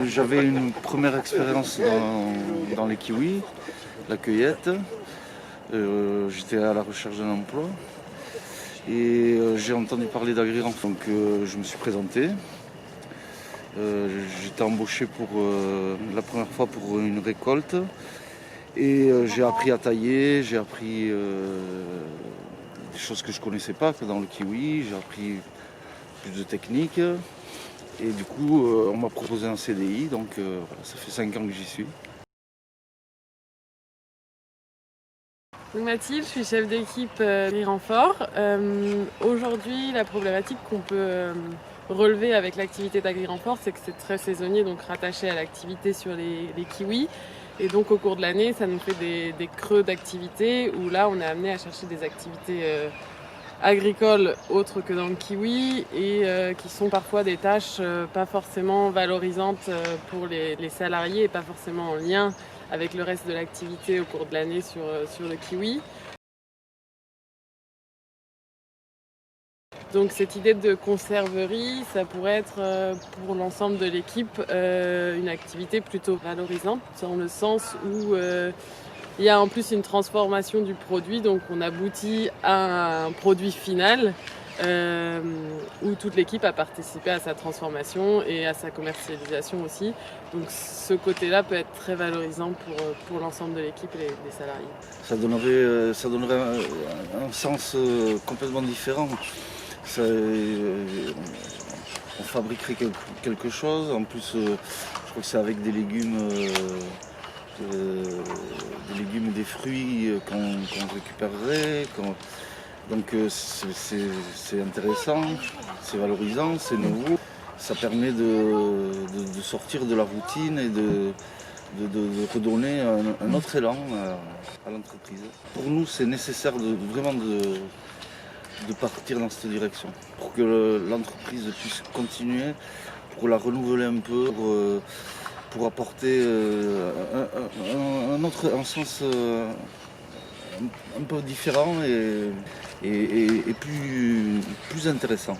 J'avais une première expérience dans les kiwis, la cueillette. J'étais à la recherche d'un emploi et j'ai entendu parler d'AgriRenfort, donc je me suis présenté. J'étais embauché pour la première fois pour une récolte et j'ai appris à tailler, j'ai appris des choses que je ne connaissais pas dans le kiwi, j'ai appris plus de techniques et du coup on m'a proposé un CDI, donc voilà, ça fait 5 ans que j'y suis. Mathilde, je suis chef d'équipe AgriRenfort. Aujourd'hui, la problématique qu'on peut relever avec l'activité d'AgriRenfort, c'est que c'est très saisonnier, donc rattaché à l'activité sur les kiwis. Et donc au cours de l'année, ça nous fait des creux d'activité où là, on est amené à chercher des activités agricoles autres que dans le kiwi et qui sont parfois des tâches pas forcément valorisantes pour les salariés et pas forcément en lien avec le reste de l'activité au cours de l'année sur le kiwi. Donc cette idée de conserverie, ça pourrait être pour l'ensemble de l'équipe une activité plutôt valorisante, dans le sens où il y a en plus une transformation du produit, donc on aboutit à un produit final où toute l'équipe a participé à sa transformation et à sa commercialisation aussi. Donc ce côté-là peut être très valorisant pour l'ensemble de l'équipe et les salariés. Ça donnerait un sens complètement différent. On fabriquerait quelque chose, en plus je crois que c'est avec des légumes et des fruits qu'on récupérerait. Donc c'est intéressant, c'est valorisant, c'est nouveau. Ça permet de sortir de la routine et de redonner un autre élan à l'entreprise. Pour nous, c'est nécessaire vraiment de partir dans cette direction pour que l'entreprise puisse continuer, pour la renouveler un peu, pour apporter un sens un peu différent et plus intéressant.